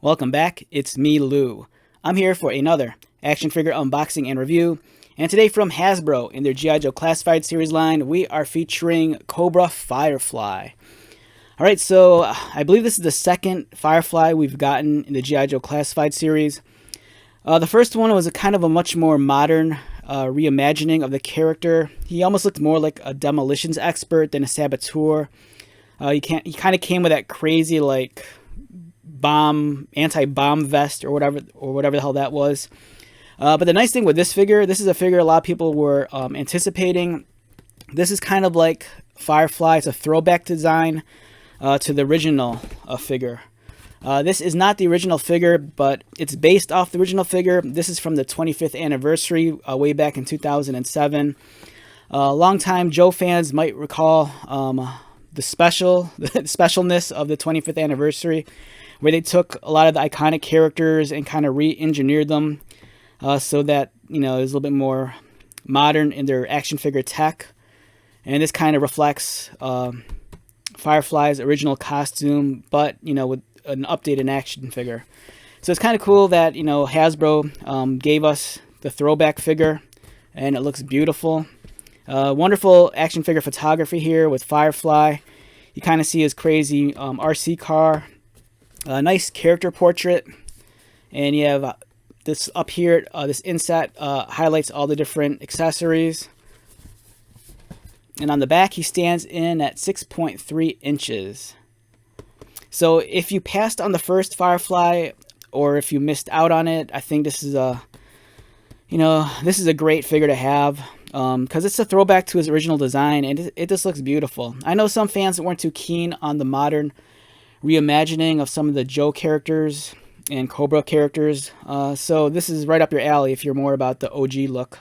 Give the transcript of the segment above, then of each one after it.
Welcome back, it's me, Lou. I'm here for another action figure unboxing and review, and today from Hasbro in their G.I. Joe Classified series line, we are featuring Cobra Firefly. Alright, so I believe this is the second Firefly we've gotten in the G.I. Joe Classified series. The first one was a kind of a much more modern reimagining of the character. He almost looked more like a demolitions expert than a saboteur. He kind of came with that crazy like anti-bomb vest or whatever the hell that was. But the nice thing with this figure, this is a figure a lot of people were anticipating. This is kind of like Firefly. It's a throwback design to the original figure. This is not the original figure, but it's based off the original figure. This is from the 25th anniversary way back in 2007. Longtime Joe fans might recall the specialness of the 25th anniversary, where they took a lot of the iconic characters and kind of re-engineered them so that, you know, it was a little bit more modern in their action figure tech. And this kind of reflects Firefly's original costume, but, you know, with an updated action figure. So it's kind of cool that, you know, Hasbro gave us the throwback figure, and it looks beautiful. Wonderful action figure photography here with Firefly. You kind of see his crazy RC car. Nice character portrait, and you have this up here. This inset highlights all the different accessories, and on the back he stands in at 6.3 inches. So if you passed on the first Firefly, or if you missed out on it, I think this is a great figure to have, because it's a throwback to his original design, and it just looks beautiful. I know some fans weren't too keen on the modern reimagining of some of the Joe characters and Cobra characters, so this is right up your alley if you're more about the OG look.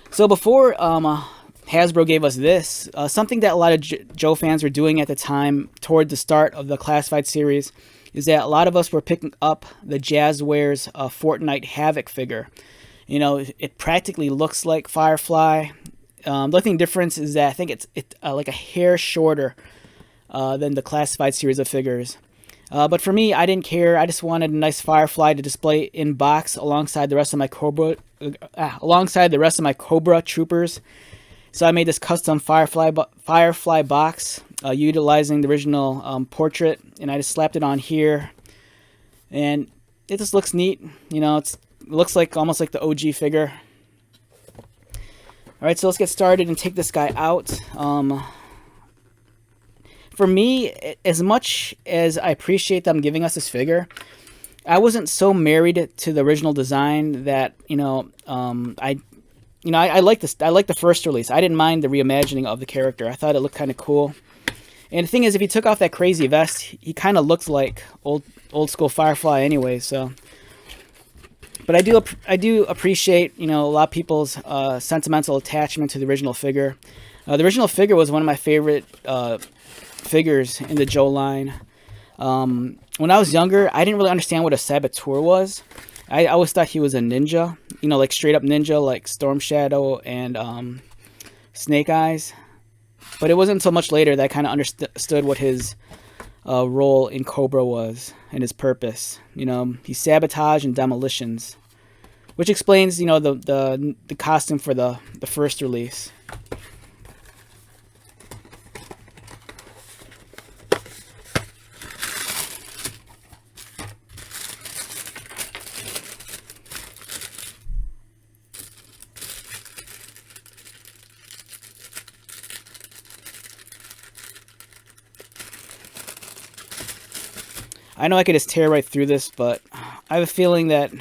So before Hasbro gave us this, something that a lot of Joe fans were doing at the time toward the start of the Classified series is that a lot of us were picking up the Jazzwares Fortnite Havoc figure. You know, it practically looks like Firefly. The only thing difference is that I think it's like a hair shorter than the Classified series of figures. But for me, I didn't care. I just wanted a nice Firefly to display in box alongside the rest of my Cobra troopers. So I made this custom Firefly box utilizing the original portrait, and I just slapped it on here, and it just looks neat. You know, it looks like almost like the OG figure. All right, so let's get started and take this guy out. For me, as much as I appreciate them giving us this figure, I wasn't so married to the original design that, I like this. I like the first release. I didn't mind the reimagining of the character. I thought it looked kind of cool. And the thing is, if he took off that crazy vest, he kind of looked like old school Firefly anyway. So, but I do appreciate, a lot of people's sentimental attachment to the original figure. The original figure was one of my favorite figures in the Joe line. When I was younger, I didn't really understand what a saboteur was. I always thought he was a ninja, like straight up ninja, like Storm Shadow and Snake Eyes. But it wasn't until much later that I kind of understood what his role in Cobra was and his purpose. He sabotaged and demolitions, which explains, the costume for the first release. I know I could just tear right through this, but I have a feeling that,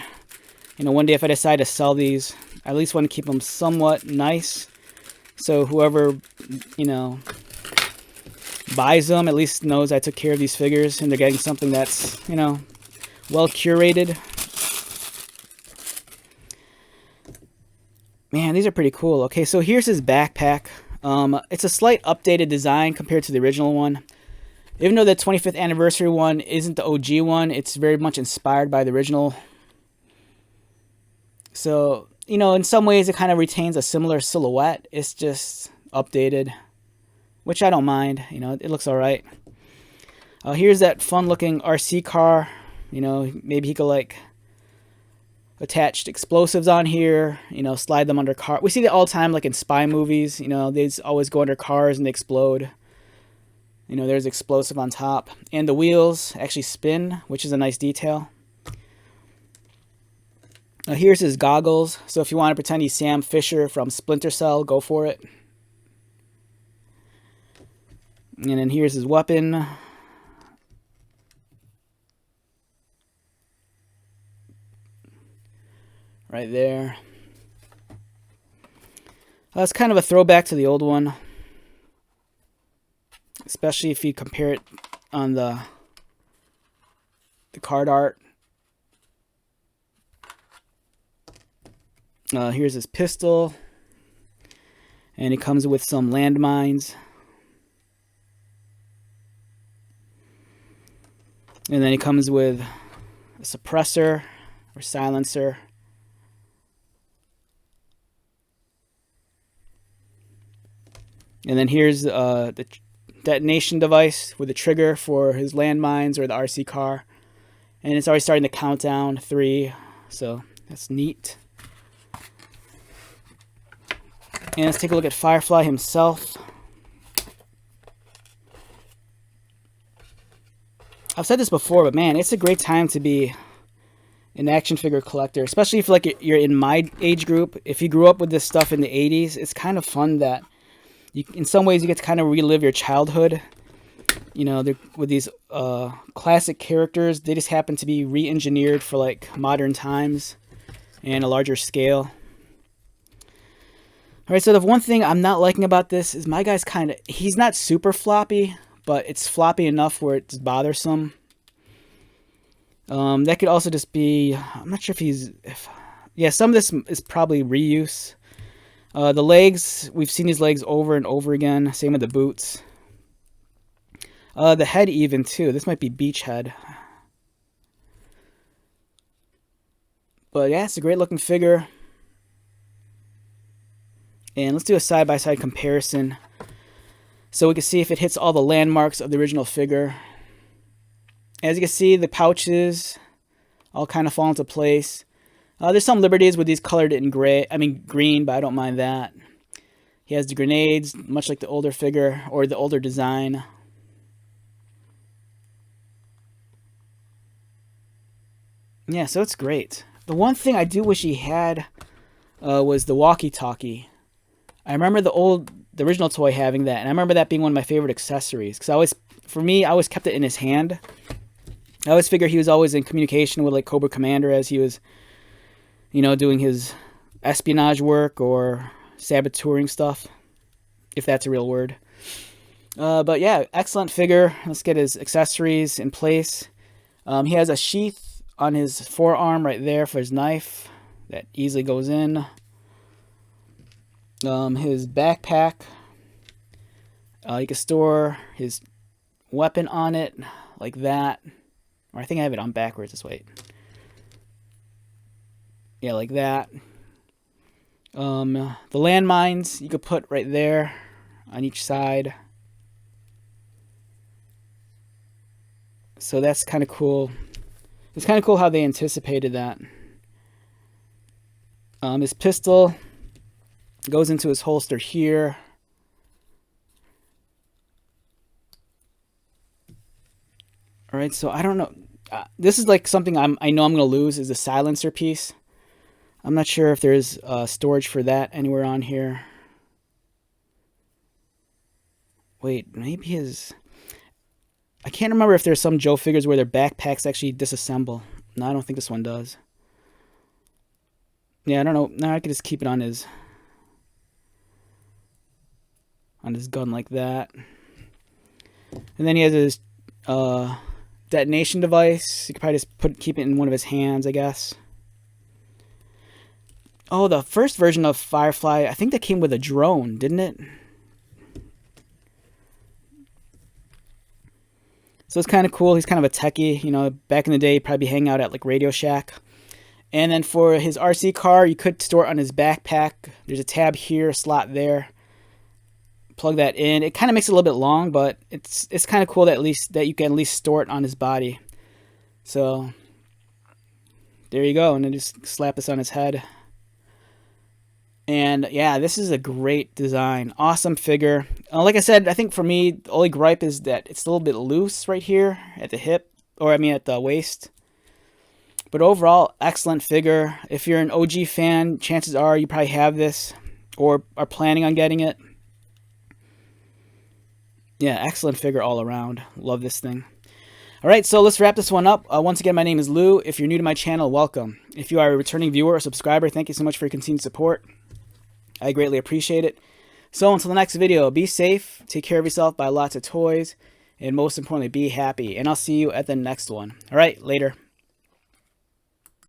one day if I decide to sell these, I at least want to keep them somewhat nice. So whoever, buys them at least knows I took care of these figures and they're getting something that's, well curated. Man, these are pretty cool. Okay, so here's his backpack. It's a slight updated design compared to the original one. Even though the 25th anniversary one isn't the OG one, it's very much inspired by the original. So, in some ways it kind of retains a similar silhouette. It's just updated, which I don't mind. It looks alright. Here's that fun looking RC car. You know, maybe he could like attach explosives on here, you know, slide them under car. We see that all the time, like in spy movies. You know, they always go under cars and they explode. You know, there's explosive on top. And the wheels actually spin, which is a nice detail. Here's his goggles. So if you want to pretend he's Sam Fisher from Splinter Cell, go for it. And then here's his weapon. Right there. It's kind of a throwback to the old one. Especially if you compare it on the card art. Here's his pistol. And it comes with some landmines. And then it comes with a suppressor or silencer. And then here's the detonation device with the trigger for his landmines or the RC car. And it's already starting to count down 3. So that's neat. And let's take a look at Firefly himself. I've said this before, but man, it's a great time to be an action figure collector, especially if like you're in my age group. If you grew up with this stuff in the 80s, it's kind of fun that in some ways you get to kind of relive your childhood. You know, with these classic characters, they just happen to be re-engineered for like modern times and a larger scale. All right, so the one thing I'm not liking about this is my guy's he's not super floppy, but it's floppy enough where it's bothersome. That could also just be, I'm not sure yeah, some of this is probably reuse. The legs, we've seen these legs over and over again. Same with the boots. The head even too. This might be beach head. But yeah, it's a great looking figure. And let's do a side-by-side comparison so we can see if it hits all the landmarks of the original figure. As you can see, the pouches all kind of fall into place. There's some liberties with these colored in green, but I don't mind that. He has the grenades, much like the older figure or the older design. Yeah, so it's great. The one thing I do wish he had was the walkie-talkie. I remember the original toy having that, and I remember that being one of my favorite accessories. Because for me, I always kept it in his hand. I always figured he was always in communication with like Cobra Commander as he was, you know, doing his espionage work or saboteuring stuff, if that's a real word. But yeah, excellent figure. Let's get his accessories in place. He has a sheath on his forearm right there for his knife that easily goes in. His backpack, you can store his weapon on it like that. Or I think I have it on backwards. Just wait. Yeah, like that. The landmines you could put right there on each side. So that's kind of cool. It's kind of cool how they anticipated that. His pistol goes into his holster here. All right, so I don't know. This is like something I know I'm going to lose is the silencer piece. I'm not sure if there's storage for that anywhere on here. Wait, maybe his... I can't remember if there's some Joe figures where their backpacks actually disassemble. No, I don't think this one does. Yeah, I don't know. No, I could just keep it on his gun like that. And then he has his detonation device. You could probably just keep it in one of his hands, I guess. Oh, the first version of Firefly, I think that came with a drone, didn't it? So it's kind of cool. He's kind of a techie. You know, back in the day, he'd probably hang out at like Radio Shack. And then for his RC car, you could store it on his backpack. There's a tab here, a slot there. plug that in. It kind of makes it a little bit long, but it's kind of cool that you can at least store it on his body. So there you go, and then just slap this on his head. And yeah, this is a great design. Awesome figure. Like I said, I think for me, the only gripe is that it's a little bit loose right here at the hip, or I mean at the waist. But overall, excellent figure. If you're an OG fan, chances are you probably have this or are planning on getting it. Yeah, excellent figure all around. Love this thing. All right, so let's wrap this one up. Once again, my name is Lou. If you're new to my channel, welcome. If you are a returning viewer or subscriber, thank you so much for your continued support. I greatly appreciate it. So until the next video, be safe, take care of yourself, buy lots of toys, and most importantly, be happy. And I'll see you at the next one. All right, later.